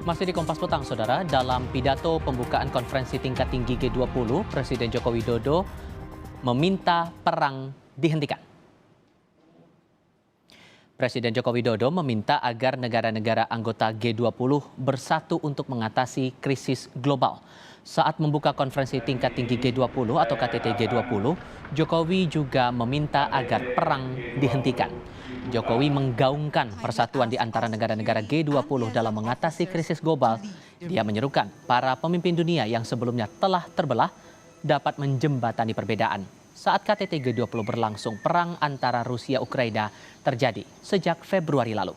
Masih di Kompas Petang, Saudara, dalam pidato pembukaan konferensi tingkat tinggi G20, Presiden Joko Widodo meminta perang dihentikan. Presiden Joko Widodo meminta agar negara-negara anggota G20 bersatu untuk mengatasi krisis global. Saat membuka konferensi tingkat tinggi G20 atau KTT G20, Jokowi juga meminta agar perang dihentikan. Jokowi menggaungkan persatuan di antara negara-negara G20 dalam mengatasi krisis global. Dia menyerukan para pemimpin dunia yang sebelumnya telah terbelah dapat menjembatani perbedaan. Saat KTT G20 berlangsung, perang antara Rusia-Ukraina terjadi sejak Februari lalu.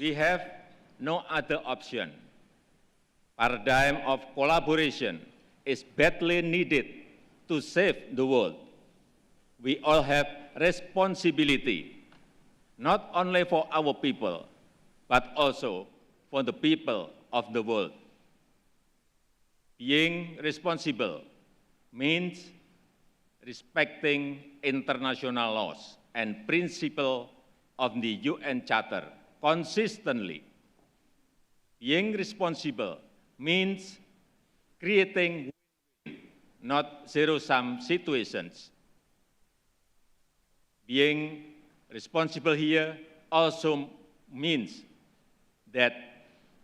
We have no other option. Paradigm of collaboration is badly needed to save the world. We all have responsibility, not only for our people, but also for the people of the world. Being responsible means respecting international laws and principles of the UN Charter consistently. Being responsible means creating win-win, not zero-sum situations. Being responsible here also means that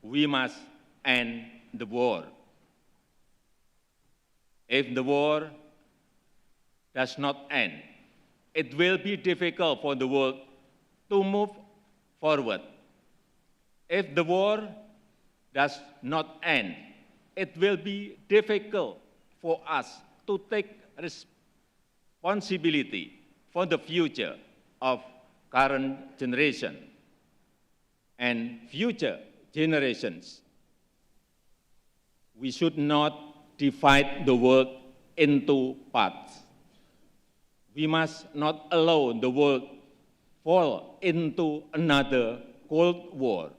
we must end the war. If the war does not end, it will be difficult for the world to move forward. If the war does not end, it will be difficult for us to take responsibility for the future of current generation and future generations. We should not divide the world into parts. We must not allow the world fall into another Cold War.